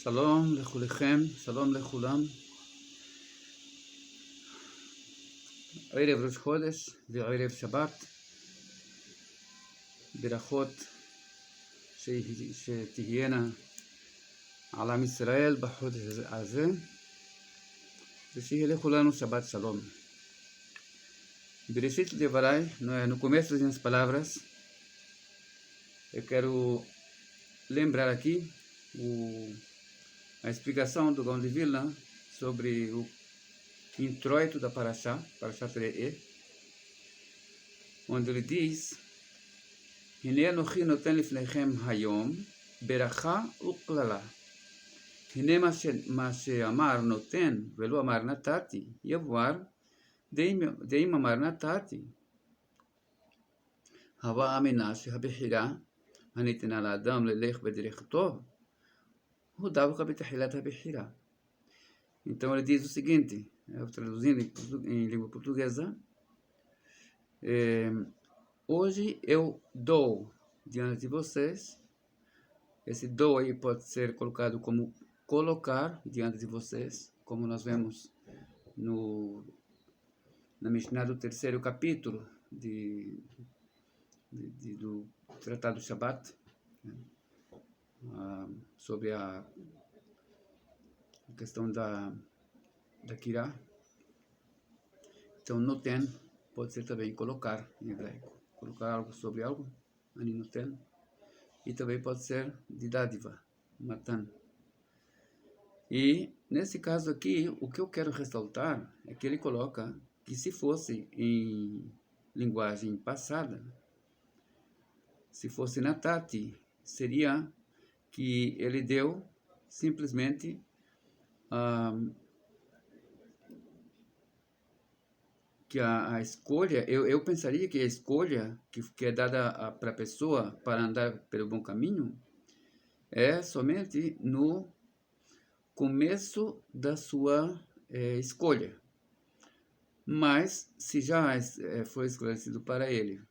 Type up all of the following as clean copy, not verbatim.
שלום לכולכם, שלום לכולם. ערב ראש חודש וערב שבת. ברכות שתהיינה על עם ישראל בחודש הזה, ושיהיה לכולנו שבת shalom. Bereshit Devarai, no começo das minhas palavras, eu quero lembrar aqui a explicação do Gaon de Vilna sobre o introito da Parashá Teree, onde ele diz: Hine anochi noten lifnechem hayom beracha uklala. Hine ma she'amar noten velo amar natati yavar deim amar natati. Hava amina shehabechira הניתנה לאדם ללך בדרך טוב, הוא דווקא בתחילת הבחירה. Então ele diz o seguinte, traduzindo em língua portuguesa: hoje eu dou diante de vocês. Esse dou aí pode ser colocado como colocar diante de vocês, como nós vemos na Mishnah do terceiro capítulo do Tratado Shabbat, sobre a questão da Kirá. Então, noten pode ser também colocar em hebraico, colocar algo sobre algo, ani noten, e também pode ser de dádiva, matan. E nesse caso aqui, o que eu quero ressaltar é que ele coloca que se fosse em linguagem passada, se fosse natati, seria que ele deu simplesmente que a escolha, eu pensaria que a escolha que é dada para a pessoa para andar pelo bom caminho é somente no começo da sua escolha. Mas se já foi esclarecido para ele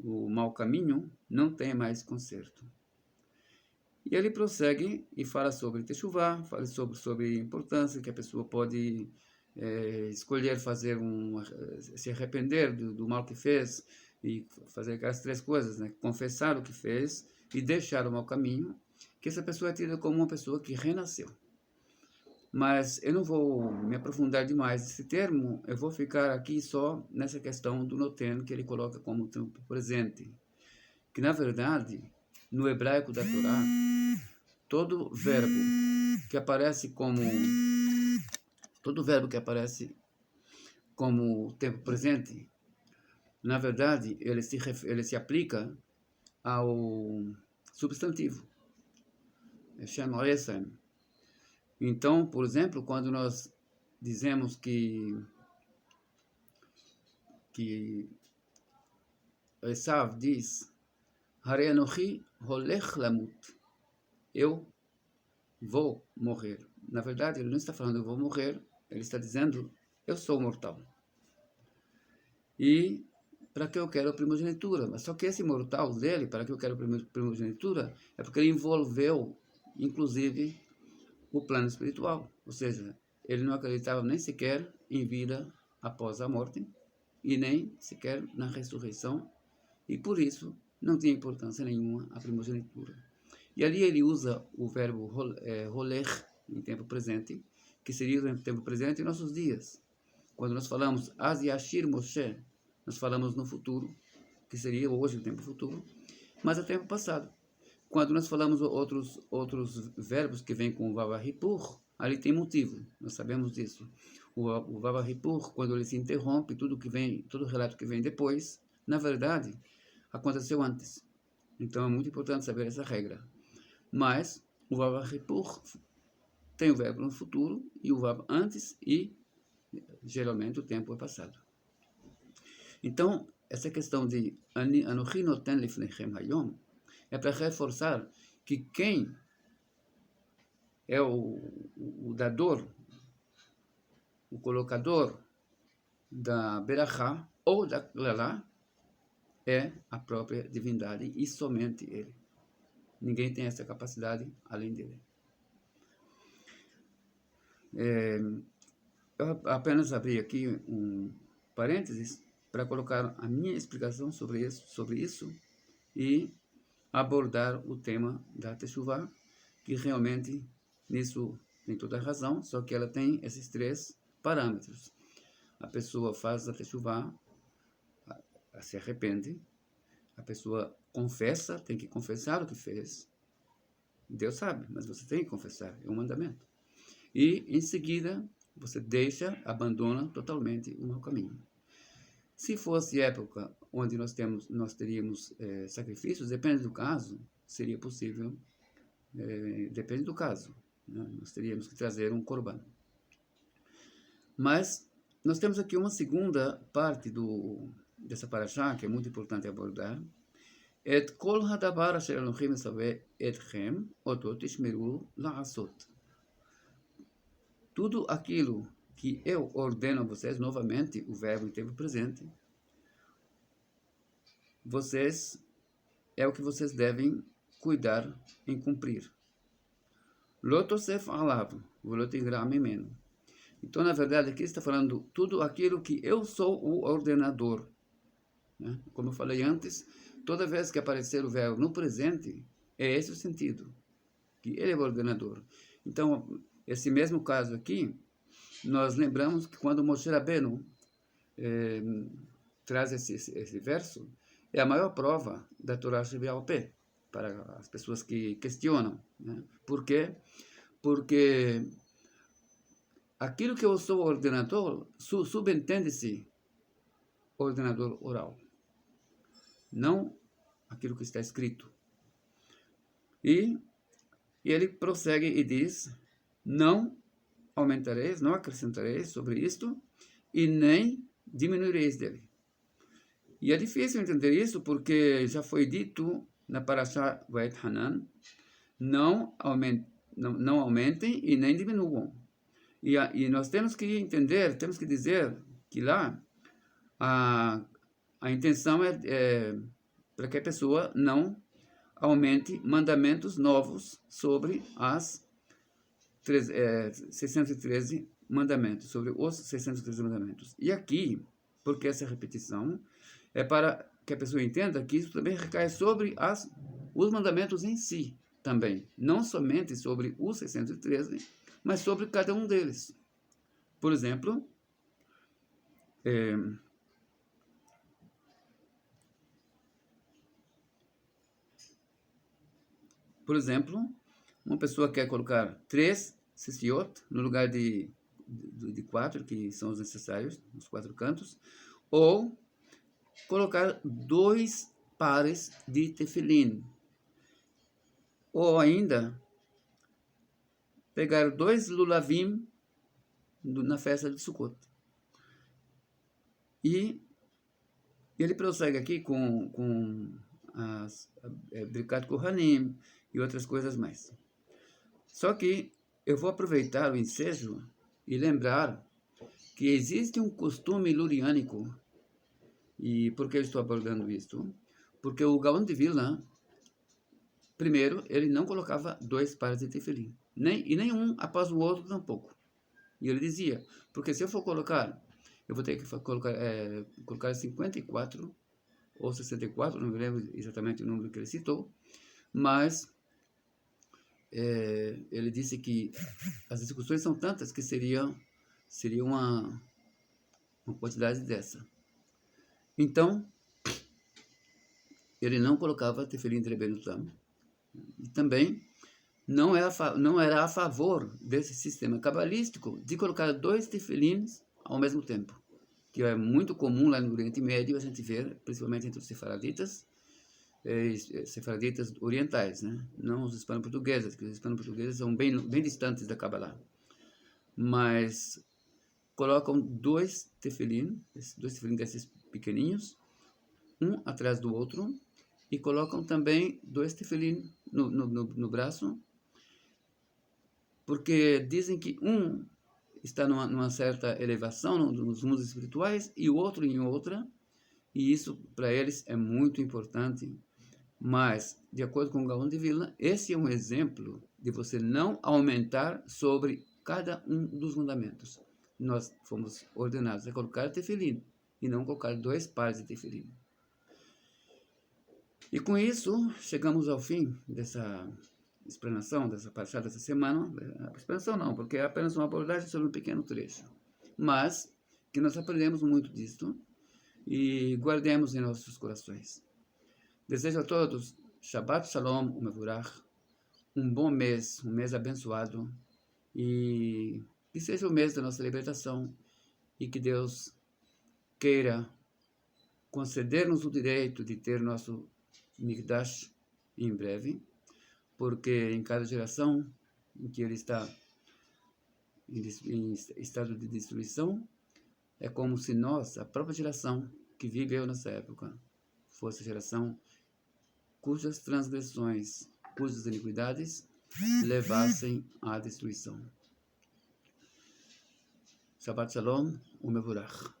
o mau caminho, não tem mais conserto. E ele prossegue e fala sobre Teshuvah, fala sobre a importância que a pessoa pode escolher fazer se arrepender do mal que fez e fazer aquelas três coisas, né? Confessar o que fez e deixar o mau caminho, que essa pessoa é tida como uma pessoa que renasceu. Mas eu não vou me aprofundar demais nesse termo, eu vou ficar aqui só nessa questão do noten, que ele coloca como tempo presente. Que na verdade, no hebraico da Torá, todo verbo que aparece como tempo presente, na verdade, ele se aplica ao substantivo. Então, por exemplo, quando nós dizemos que Esav diz: Harei anochi holech lamut, eu vou morrer. Na verdade, ele não está falando eu vou morrer, ele está dizendo eu sou mortal. E para que eu quero primogenitura? Mas só que esse mortal dele, para que eu quero primogenitura, é porque ele envolveu, inclusive, o plano espiritual. Ou seja, ele não acreditava nem sequer em vida após a morte e nem sequer na ressurreição, e por isso não tinha importância nenhuma a primogenitura. E ali ele usa o verbo holech em tempo presente, que seria o tempo presente em nossos dias. Quando nós falamos Az Yashir Moshe, nós falamos no futuro, que seria hoje o tempo futuro, mas é tempo passado. Quando nós falamos outros verbos que vêm com o Vav Hipur, ali tem motivo, nós sabemos disso. O Vav Hipur, quando ele se interrompe, todo relato que vem depois, na verdade, aconteceu antes. Então é muito importante saber essa regra. Mas o Vav Hipur tem o verbo no futuro e o Vav antes, e geralmente o tempo é passado. Então, essa questão de Anochi noten lifnechem hayom é para reforçar que quem é o dador, o colocador da berachá ou da klalá é a própria divindade e somente ele. Ninguém tem essa capacidade além dele. Eu apenas abri aqui um parênteses para colocar a minha explicação sobre isso e abordar o tema da Teshuvah, que realmente nisso tem toda a razão, só que ela tem esses 3 parâmetros. A pessoa faz a Teshuvah, se arrepende, a pessoa confessa, tem que confessar o que fez. Deus sabe, mas você tem que confessar, é um mandamento. E, em seguida, você abandona totalmente o mau caminho. Se fosse época onde nós teríamos sacrifícios, depende do caso, seria possível, depende do caso, né? Nós teríamos que trazer um korban. Mas nós temos aqui uma segunda parte dessa parashá, que é muito importante abordar. Et kol hadabar asher Elohim mesaveh etchem oto tishmeru la'asot. Tudo aquilo que eu ordeno a vocês, novamente, o verbo em tempo presente, é o que vocês devem cuidar em cumprir. Lo tosef alav, velo tigra mimeno. Então, na verdade, aqui está falando tudo aquilo que eu sou o ordenador, né? Como eu falei antes, toda vez que aparecer o verbo no presente, é esse o sentido, que ele é o ordenador. Então, esse mesmo caso aqui, nós lembramos que quando Moshe Rabbeinu traz esse verso, é a maior prova da Torá Shebe'al Peh, para as pessoas que questionam, né? Por quê? Porque aquilo que eu sou ordenador, subentende-se ordenador oral, não aquilo que está escrito. E ele prossegue e diz, não aumentareis, não acrescentareis sobre isto, e nem diminuireis dele. E é difícil entender isso, porque já foi dito na Parashá Va'et Hanan, não aumentem e nem diminuam. E nós temos que entender, temos que dizer que lá a intenção é para que a pessoa não aumente mandamentos novos sobre as 613 mandamentos, sobre os 613 mandamentos. E aqui, porque essa repetição é para que a pessoa entenda que isso também recai sobre os mandamentos em si também, não somente sobre os 613, mas sobre cada um deles. Por exemplo, uma pessoa quer colocar 3 sisiot no lugar de 4, que são os necessários, os 4 cantos, ou colocar 2 pares de tefilim, ou ainda pegar 2 lulavim na festa de Sukkot. E ele prossegue aqui com as Birkat Kohanim e outras coisas mais. Só que eu vou aproveitar o ensejo e lembrar que existe um costume luriânico. E por que eu estou abordando isso? Porque o Gaon de Vilna, primeiro, ele não colocava 2 pares de tefilim, e nenhum após o outro tampouco. E ele dizia, porque se eu for colocar, eu vou ter que colocar 54 ou 64, não me lembro exatamente o número que ele citou, mas ele disse que as discussões são tantas que seria uma quantidade dessa. Então, ele não colocava tefilim de Rebbeinu e também não era a favor desse sistema cabalístico de colocar 2 tefilins ao mesmo tempo, que é muito comum lá no Oriente Médio, a gente vê, principalmente entre os sefaraditas orientais, né? Não os hispano-portugueses, que os hispano-portugueses são bem distantes da Kabbalah. Mas colocam 2 tefilim desses pequeninhos, um atrás do outro, e colocam também 2 tefilim no braço, porque dizem que um está numa certa elevação nos mundos espirituais e o outro em outra, e isso para eles é muito importante. Mas, de acordo com o Gaon de Vilna, esse é um exemplo de você não aumentar sobre cada um dos mandamentos. Nós fomos ordenados a colocar tefilim e não colocar 2 pares de tefilim. E com isso, chegamos ao fim dessa explanação, dessa parasha dessa semana. Explanação não, porque é apenas uma abordagem sobre um pequeno trecho. Mas que nós aprendemos muito disto e guardemos em nossos corações. Desejo a todos Shabbat Shalom Umevurach, um bom mês, um mês abençoado, e que seja o mês da nossa libertação e que Deus queira conceder-nos o direito de ter nosso Mikdash em breve, porque em cada geração em que ele está em estado de destruição, é como se nós, a própria geração que viveu nessa época, fosse a geração cujas transgressões, cujas iniquidades levassem à destruição. Shabbat Shalom Umevurach.